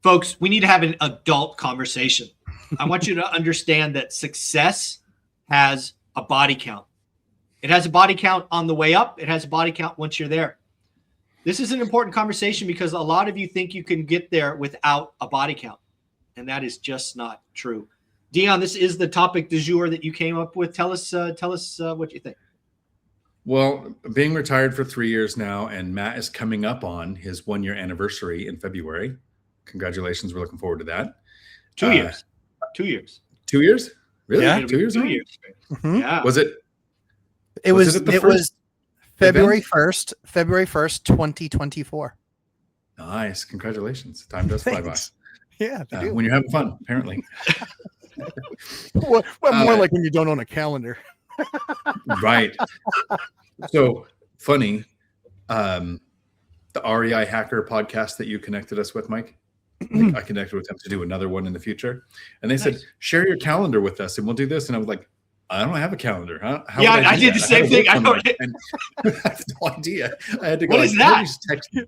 Folks, we need to have an adult conversation. I want you to understand that success has a body count. It has a body count on the way up. It has a body count once you're there. This is an important conversation because a lot of you think you can get there without a body count, and that is just not true. Dion, this is the topic du jour that you came up with. Tell us what you think. Well, being retired for 3 years now, and Matt is coming up on his 1-year anniversary in February. Congratulations. We're looking forward to that. 2 years. 2 years. 2 years? Really? Yeah. 2 years? 2 years. Mm-hmm. Yeah. Was it? It was February 1st, 2024. Nice. Congratulations. Time does fly by. Yeah. When you're having fun, apparently. Well, more like when you don't own a calendar. Right. So funny. The REI Hacker podcast that you connected us with, Mike. I connected with them to do another one in the future. And they said, share your calendar with us and we'll do this. And I was like, I don't have a calendar. Huh? I did the same thing. I have no idea. I had to go. What is that? Text me.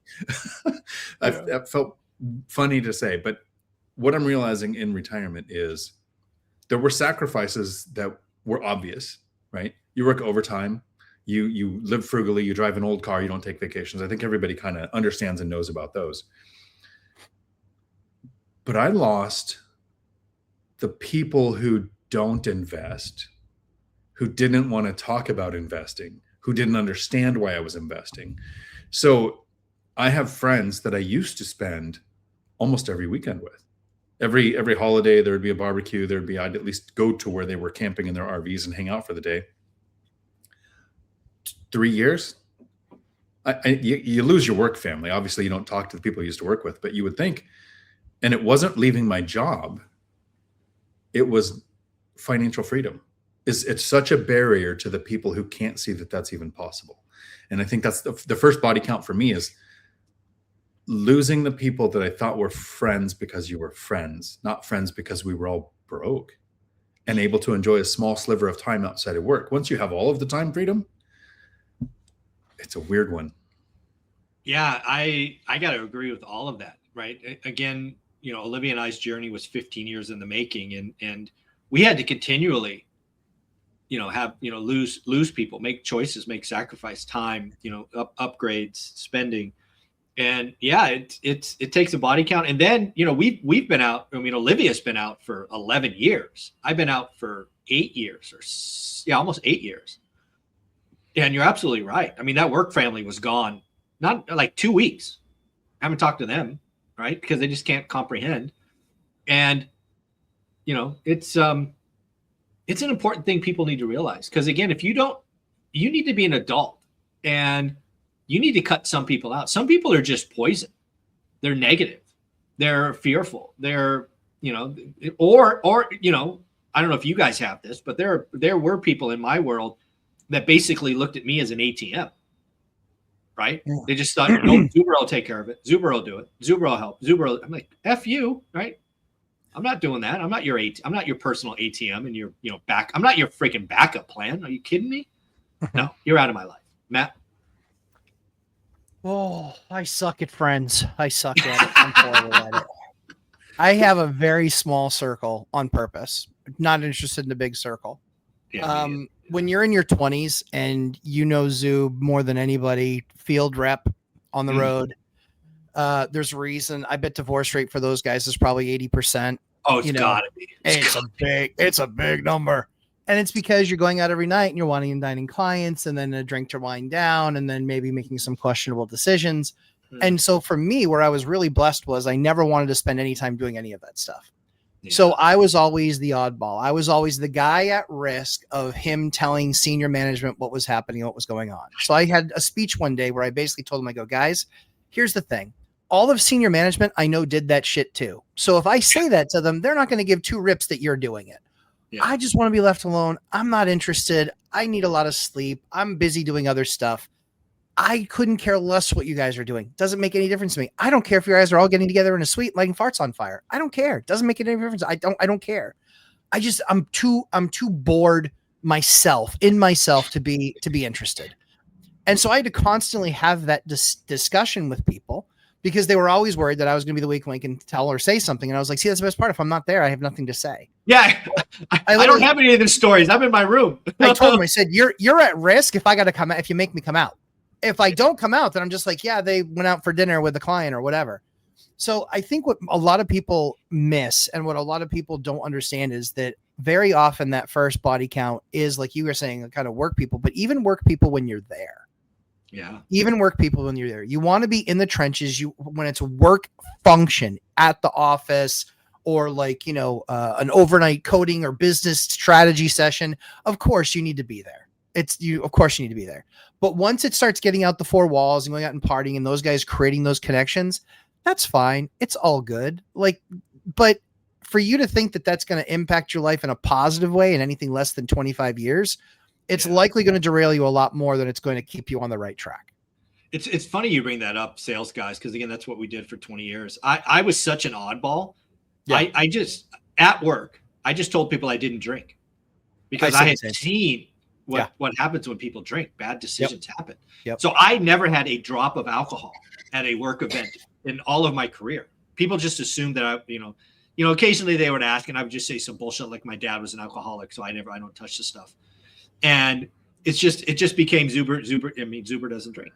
That felt funny to say, but what I'm realizing in retirement is there were sacrifices that were obvious, right? You work overtime, you live frugally, you drive an old car, you don't take vacations. I think everybody kind of understands and knows about those. But I lost the people who don't invest, who didn't want to talk about investing, who didn't understand why I was investing. So I have friends that I used to spend almost every weekend with. Every holiday, there would be a barbecue. I'd at least go to where they were camping in their RVs and hang out for the day. 3 years, you lose your work family. Obviously, you don't talk to the people you used to work with, but you would think, and it wasn't leaving my job. It was financial freedom. It's such a barrier to the people who can't see that that's even possible. And I think that's the first body count for me is losing the people that I thought were friends because you were friends, not friends because we were all broke and able to enjoy a small sliver of time outside of work. Once you have all of the time freedom, it's a weird one. Yeah, I got to agree with all of that, right? Again, Olivia and I's journey was 15 years in the making, and we had to continually, lose people, make choices, make sacrifice, time, upgrades, spending. And yeah, it takes a body count. And then, we've been out. I mean, Olivia's been out for 11 years. I've been out for 8 years almost 8 years. And you're absolutely right. I mean, that work family was gone, not like 2 weeks. I haven't talked to them, right? Because they just can't comprehend. And, it's an important thing people need to realize. Because again, if you need to be an adult and you need to cut some people out. Some people are just poison. They're negative. They're fearful. They're, or I don't know if you guys have this, but there were people in my world that basically looked at me as an ATM, right? Yeah. They just thought, no, Zuber will take care of it. Zuber will do it. Zuber will help. I'm like, F you, right? I'm not doing that. I'm not your personal ATM and your, I'm not your freaking backup plan. Are you kidding me? No, you're out of my life. Matt? Oh, I suck at friends. I suck at it. I'm horrible at it. I have a very small circle on purpose. Not interested in a big circle. Yeah, when you're in your 20s and Zoob more than anybody, field rep on the road, there's a reason. I bet divorce rate for those guys is probably 80%. Oh, it's gotta be. It's a big number. And it's because you're going out every night and you're wanting and dining clients and then a drink to wind down and then maybe making some questionable decisions. And so for me, where I was really blessed was I never wanted to spend any time doing any of that stuff. Yeah. So I was always the oddball. I was always the guy at risk of him telling senior management what was happening, what was going on. So I had a speech one day where I basically told them, I go, guys, here's the thing. All of senior management I know did that shit too. So if I say that to them, they're not going to give two rips that you're doing it. Yeah. I just want to be left alone. I'm not interested. I need a lot of sleep. I'm busy doing other stuff. I couldn't care less what you guys are doing. Doesn't make any difference to me. I don't care if you guys are all getting together in a suite lighting farts on fire. I don't care. Doesn't make any difference. I don't care. I'm too bored in myself to be interested. And so I had to constantly have that discussion with people because they were always worried that I was going to be the weak link and tell or say something. And I was like, see, that's the best part. If I'm not there, I have nothing to say. Yeah. I don't have any of those stories. I'm in my room. I told him, I said, you're at risk if I got to come out, if you make me come out. If I don't come out, then I'm just like, yeah, they went out for dinner with the client or whatever. So I think what a lot of people miss and what a lot of people don't understand is that very often that first body count is, like you were saying, kind of work people, but even work people when you're there. Yeah. Even work people when you're there. You want to be in the trenches. When it's work function at the office or like, an overnight coding or business strategy session, of course you need to be there. Of course you need to be there. But once it starts getting out the four walls and going out and partying and those guys creating those connections, that's fine. It's all good. But for you to think that that's going to impact your life in a positive way in anything less than 25 years, it's likely going to derail you a lot more than it's going to keep you on the right track. It's funny you bring that up, sales guys, because again, that's what we did for 20 years. I was such an oddball. Yeah. I just, at work, I just told people I didn't drink because I had seen what happens when people drink. Bad decisions happen. Yep. So I never had a drop of alcohol at a work event in all of my career. People just assumed that occasionally they would ask, and I would just say some bullshit like my dad was an alcoholic, so I don't touch the stuff. And it just became Zuber. I mean, Zuber doesn't drink.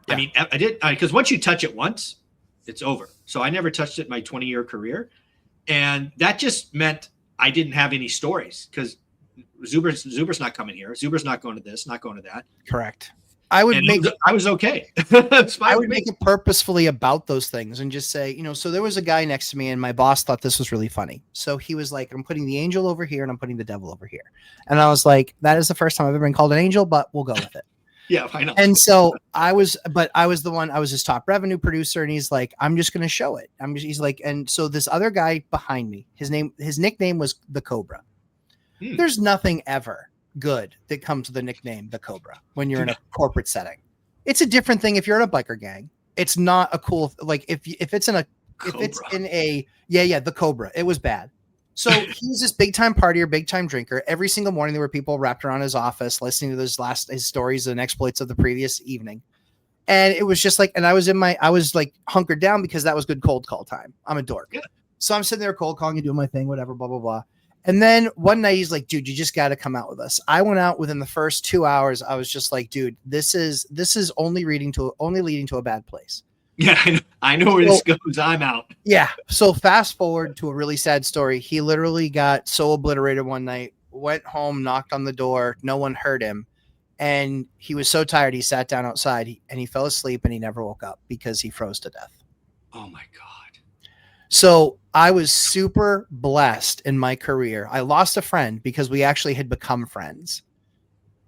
Yeah. I mean, I did, because once you touch it once, it's over. So I never touched it in my 20-year career. And that just meant I didn't have any stories because Zuber's not coming here. Zuber's not going to this, not going to that. Correct. I was okay. I would make it purposefully about those things and just say, so there was a guy next to me and my boss thought this was really funny. So he was like, I'm putting the angel over here and I'm putting the devil over here. And I was like, that is the first time I've ever been called an angel, but we'll go with it. Yeah, I know. And so I was his top revenue producer. And he's like, I'm just going to show it. He's like, and so this other guy behind me, his nickname was the Cobra. There's nothing ever good that comes with the nickname the Cobra when you're in a corporate setting. It's a different thing if you're in a biker gang. It's not a cool, like if it's in a the Cobra. It was bad. So he's this big time partier, big time drinker. Every single morning there were people wrapped around his office listening to his stories and exploits of the previous evening. And it was just like, and I was like hunkered down because that was good cold call time. I'm a dork. Yeah. So I'm sitting there cold calling and doing my thing, whatever, blah, blah, blah. And then one night he's like, dude, you just got to come out with us. I went out within the first 2 hours. I was just like, dude, this is only leading to a bad place. Yeah, I know where this goes. I'm out. Yeah. So fast forward to a really sad story. He literally got so obliterated one night, went home, knocked on the door. No one heard him. And he was so tired. He sat down outside and he fell asleep and he never woke up because he froze to death. Oh my God. So I was super blessed in my career. I lost a friend because we actually had become friends.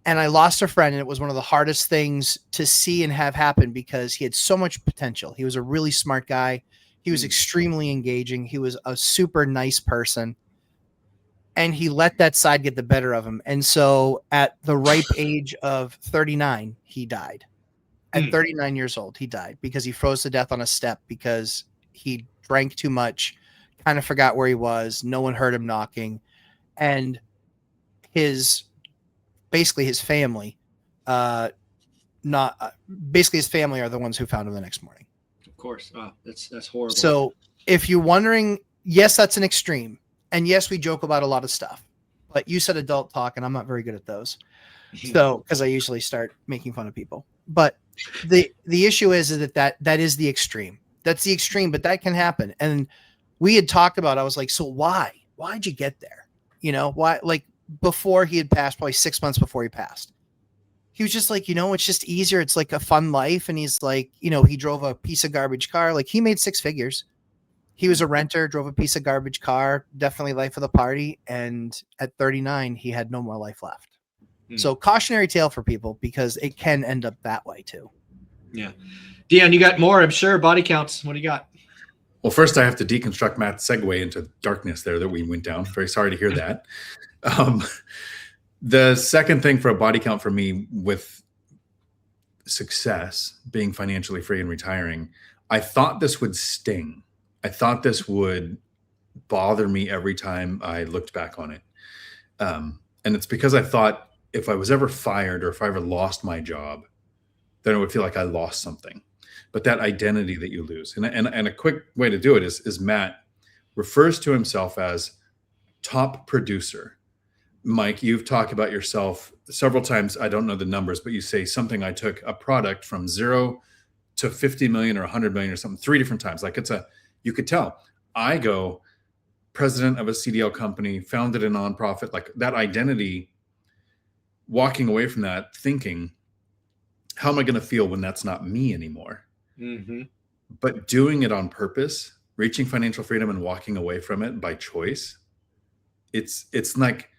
And I lost a friend, and it was one of the hardest things to see and have happen because he had so much potential. He was a really smart guy. He was extremely engaging. He was a super nice person. And he let that side get the better of him. And so at the ripe age of 39, he died. At 39 years old, he died because he froze to death on a step because he drank too much, kind of forgot where he was. No one heard him knocking. And his family, his family are the ones who found him the next morning. Of course. Oh, that's horrible. So if you're wondering, yes, that's an extreme. And yes, we joke about a lot of stuff, but you said adult talk and I'm not very good at those. So, cause I usually start making fun of people, but the issue is that is the extreme. That's the extreme, but that can happen. And we had talked about, I was like, so why'd you get there? Why, like, before he had passed, probably 6 months before he passed, he was just like, it's just easier. It's like a fun life. And he's like, he drove a piece of garbage car. Like he made 6 figures. He was a renter, drove a piece of garbage car, definitely life of the party. And at 39, he had no more life left. So cautionary tale for people because it can end up that way too. Yeah. Dion, you got more, I'm sure. Body counts. What do you got? Well, first I have to deconstruct Matt's segue into darkness there that we went down. Very sorry to hear that. The second thing for a body count for me with success, being financially free and retiring, I thought this would sting. I thought this would bother me every time I looked back on it. And it's because I thought if I was ever fired or if I ever lost my job, then it would feel like I lost something. but that identity that you lose. And a quick way to do it is Matt refers to himself as top producer. Mike, you've talked about yourself several times. I don't know the numbers, but you say something. I took a product from 0 to 50 million or 100 million or something 3 different times. Like you could tell. I go president of a CDL company, founded a nonprofit, like that identity, walking away from that thinking, how am I going to feel when that's not me anymore? Mm-hmm. But doing it on purpose, reaching financial freedom and walking away from it by choice, it's like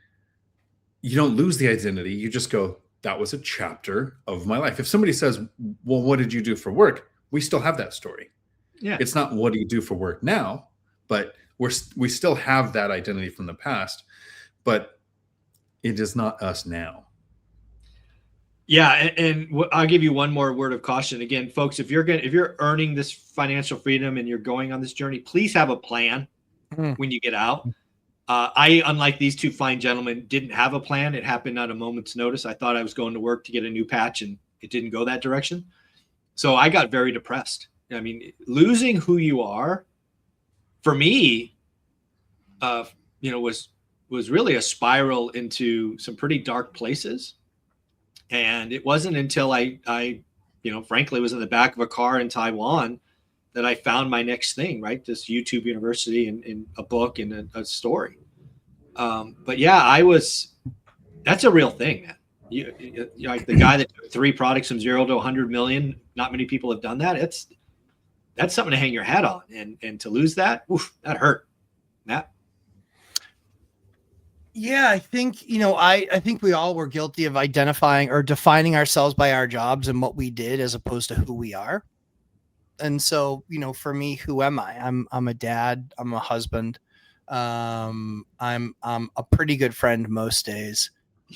you don't lose the identity. You just go, that was a chapter of my life. If somebody says, well, what did you do for work? We still have that story. Yeah. It's not what do you do for work now, but we still have that identity from the past, but it is not us now. Yeah, and I'll give you one more word of caution. Again, folks, if you're earning this financial freedom and you're going on this journey, please have a plan when you get out. I, unlike these two fine gentlemen, didn't have a plan. It happened at a moment's notice. I thought I was going to work to get a new patch, and it didn't go that direction. So I got very depressed. I mean, losing who you are, for me, was really a spiral into some pretty dark places. And it wasn't until I frankly was in the back of a car in Taiwan that I found my next thing, right? This YouTube university and a book and a story. But yeah, that's a real thing, man. You like the guy that took 3 products from 0 to 100 million. Not many people have done that. That's something to hang your hat on. And to lose that, oof, that hurt. Matt? Yeah, I think, I think we all were guilty of identifying or defining ourselves by our jobs and what we did as opposed to who we are. And so, for me, who am I? I'm a dad. I'm a husband. I'm a pretty good friend most days.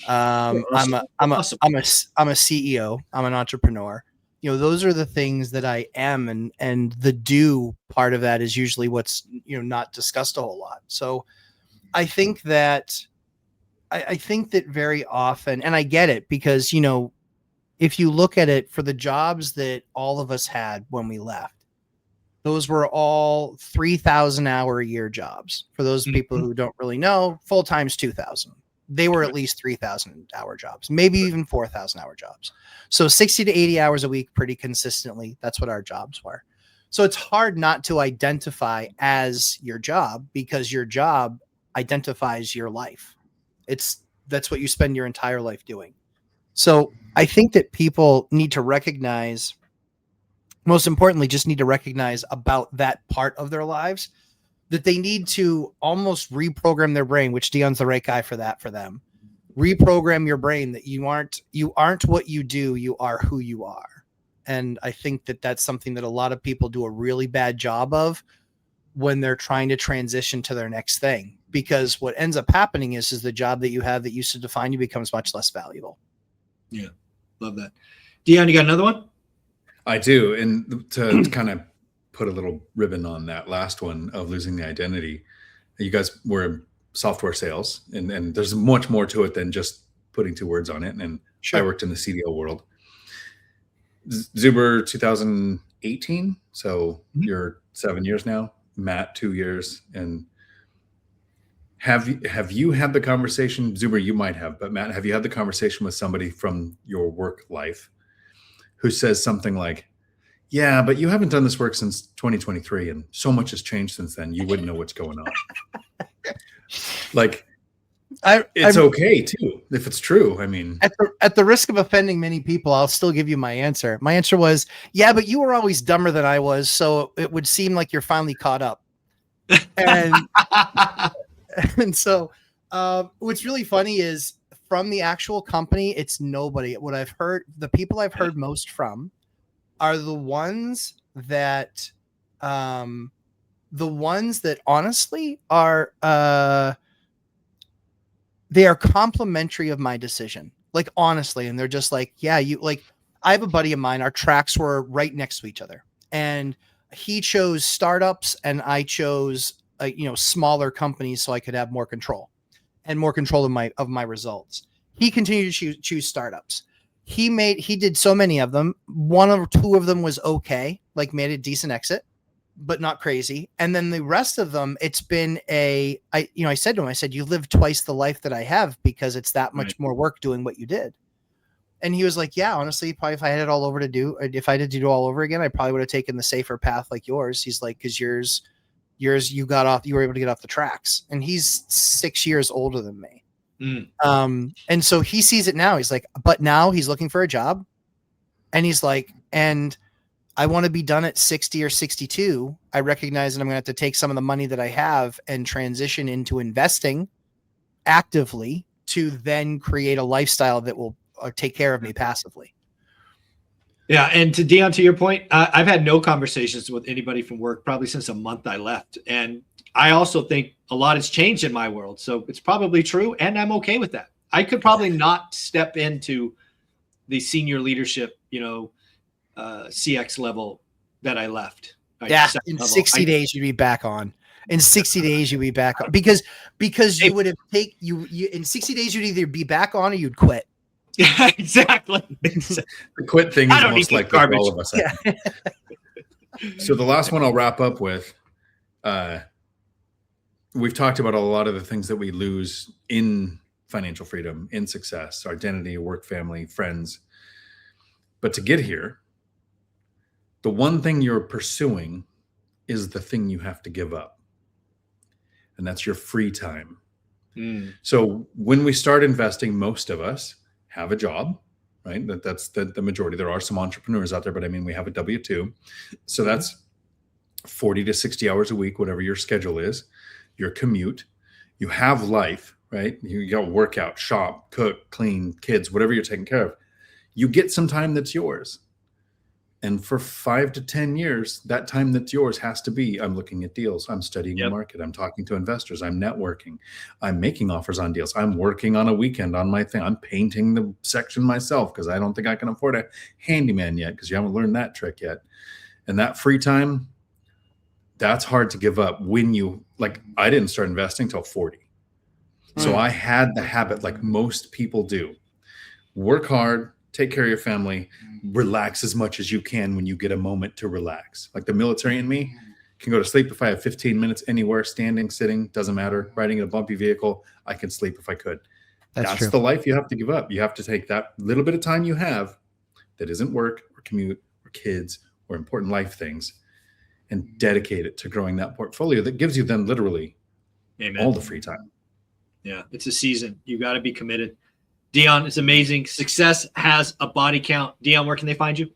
I'm a CEO. I'm an entrepreneur. Those are the things that I am, and the do part of that is usually what's not discussed a whole lot. So I think that very often, and I get it because, if you look at it for the jobs that all of us had when we left, those were all 3,000 hour a year jobs. For those people who don't really know, full time's 2,000. They were at least 3,000 hour jobs, maybe even 4,000 hour jobs. So 60 to 80 hours a week, pretty consistently. That's what our jobs were. So it's hard not to identify as your job because your job identifies your life. That's what you spend your entire life doing. So I think that people need to recognize, most importantly, just need to recognize about that part of their lives, that they need to almost reprogram their brain, which Dion's the right guy for that for them. Reprogram your brain that you aren't what you do, you are who you are. And I think that that's something that a lot of people do a really bad job of when they're trying to transition to their next thing. Because what ends up happening is the job that you have that used to define you becomes much less valuable. Yeah, love that. Dion, you got another one? I do. And to kind of put a little ribbon on that last one of losing the identity, you guys were in software sales, and there's much more to it than just putting 2 words on it. And sure. I worked in the CDO world. Zuber 2018, so you're 7 years now. Matt 2 years. And have you had the conversation, Zuber, you might have, but Matt, have you had the conversation with somebody from your work life who says something like, yeah, but you haven't done this work since 2023 and so much has changed since then, you wouldn't know what's going on. Like, it's okay too, if it's true. I mean, at the risk of offending many people, I'll still give you my answer. My answer was, yeah, but you were always dumber than I was. So it would seem like you're finally caught up. And, and so what's really funny is from the actual company, it's nobody. What I've heard, the people I've heard most from are the ones that honestly are, they are complimentary of my decision. Like, honestly. And they're just like, yeah, I have a buddy of mine, our tracks were right next to each other, and he chose startups and I chose, smaller companies so I could have more control of my results. He continued to choose startups. he did so many of them. One or two of them was okay, like made a decent exit, but not crazy. And then the rest of them, it's been I said to him, I said, you live twice the life that I have because it's that much more work doing what you did. And he was like, yeah, honestly, probably if I had it all over to do, if I had to do it all over again, I probably would have taken the safer path like yours. He's like, cause yours, you were able to get off the tracks, and he's 6 years older than me. And so he sees it now. He's like, but now he's looking for a job, and he's like, and I want to be done at 60 or 62. I recognize that I'm going to have to take some of the money that I have and transition into investing actively to then create a lifestyle that will take care of me passively. Yeah. And to Dion, to your point, I've had no conversations with anybody from work probably since a month I left. And I also think a lot has changed in my world. So it's probably true. And I'm okay with that. I could probably not step into the senior leadership, CX level that I left. Right? Yeah. In 60 days, you'd be back on. In 60 days, you'd be back on because you would have you in 60 days, you'd either be back on or you'd quit. Yeah, exactly. The quit thing is most likely for all of us. Yeah. So the last one I'll wrap up with, we've talked about a lot of the things that we lose in financial freedom, in success, identity, work, family, friends. But to get here, the one thing you're pursuing is the thing you have to give up. And that's your free time. So when we start investing, most of us have a job, right? That's the majority. There are some entrepreneurs out there, but I mean, we have a W-2. So that's 40 to 60 hours a week, whatever your schedule is, your commute. You have life, right? You got workout, shop, cook, clean, kids, whatever you're taking care of. You get some time that's yours. And for 5 to 10 years, that time that's yours has to be, I'm looking at deals. I'm studying the market. I'm talking to investors. I'm networking. I'm making offers on deals. I'm working on a weekend on my thing. I'm painting the section myself because I don't think I can afford a handyman yet because you haven't learned that trick yet. And that free time, that's hard to give up when I didn't start investing till 40. So I had the habit, like most people do, work hard, take care of your family, relax as much as you can when you get a moment to relax. Like the military in me can go to sleep if I have 15 minutes anywhere, standing, sitting, doesn't matter. Riding in a bumpy vehicle, I can sleep if I could. That's the life you have to give up. You have to take that little bit of time you have that isn't work or commute or kids or important life things and dedicate it to growing that portfolio that gives you then literally all the free time. Yeah, it's a season. You got to be committed. Dion, it's amazing. Success has a body count. Dion, where can they find you?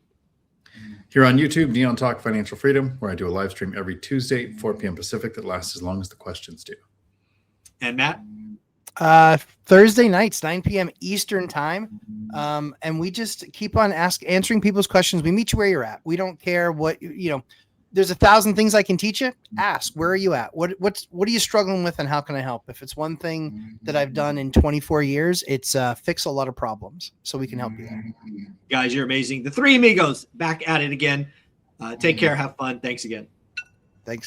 Here on YouTube, Dion Talk Financial Freedom, where I do a live stream every Tuesday, 4 p.m. Pacific, that lasts as long as the questions do. And Matt? Thursday nights, 9 p.m. Eastern time. And we just keep on answering people's questions. We meet you where you're at. We don't care what, there's 1,000 things I can teach you. Ask, where are you at? What are you struggling with and how can I help? If it's one thing that I've done in 24 years, it's fix a lot of problems so we can help you there. Guys, you're amazing. The three amigos back at it again. Take care. Have fun. Thanks again.